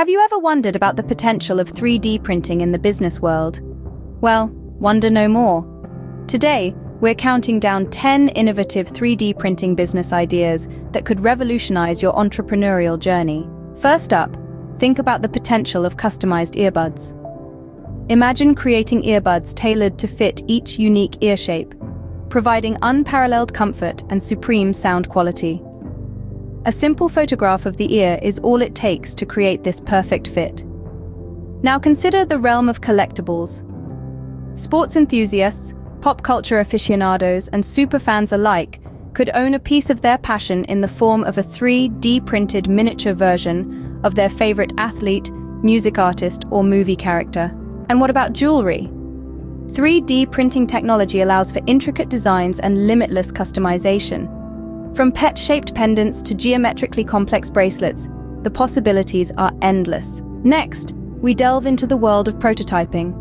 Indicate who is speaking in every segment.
Speaker 1: Have you ever wondered about the potential of 3D printing in the business world? Well, wonder no more. Today, we're counting down 10 innovative 3D printing business ideas that could revolutionize your entrepreneurial journey. First up, think about the potential of customized earbuds. Imagine creating earbuds tailored to fit each unique ear shape, providing unparalleled comfort and supreme sound quality. A simple photograph of the ear is all it takes to create this perfect fit. Now consider the realm of collectibles. Sports enthusiasts, pop culture aficionados, and superfans alike could own a piece of their passion in the form of a 3D printed miniature version of their favorite athlete, music artist, or movie character. And what about jewelry? 3D printing technology allows for intricate designs and limitless customization. From pet-shaped pendants to geometrically complex bracelets, the possibilities are endless. Next, we delve into the world of prototyping.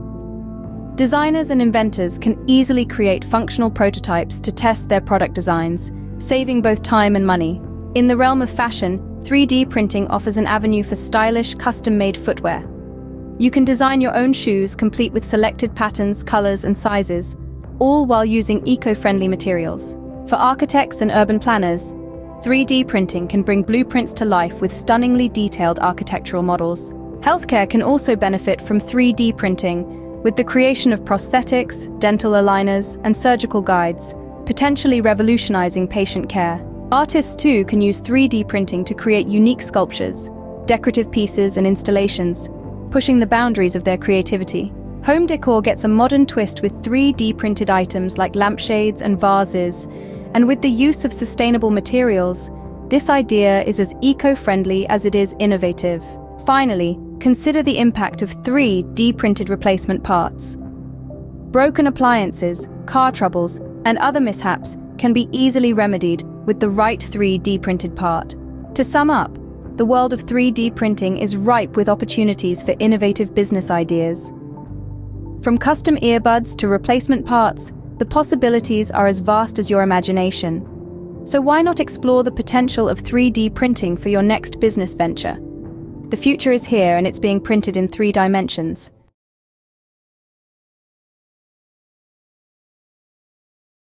Speaker 1: Designers and inventors can easily create functional prototypes to test their product designs, saving both time and money. In the realm of fashion, 3D printing offers an avenue for stylish, custom-made footwear. You can design your own shoes complete with selected patterns, colors, and sizes, all while using eco-friendly materials. For architects and urban planners, 3D printing can bring blueprints to life with stunningly detailed architectural models. Healthcare can also benefit from 3D printing, with the creation of prosthetics, dental aligners, and surgical guides, potentially revolutionizing patient care. Artists too can use 3D printing to create unique sculptures, decorative pieces, and installations, pushing the boundaries of their creativity. Home decor gets a modern twist with 3D printed items like lampshades and vases, and with the use of sustainable materials, this idea is as eco-friendly as it is innovative. Finally, consider the impact of 3D printed replacement parts. Broken appliances, car troubles, and other mishaps can be easily remedied with the right 3D printed part. To sum up, the world of 3D printing is ripe with opportunities for innovative business ideas. From custom earbuds to replacement parts, the possibilities are as vast as your imagination. So why not explore the potential of 3D printing for your next business venture? The future is here, and it's being printed in 3 dimensions.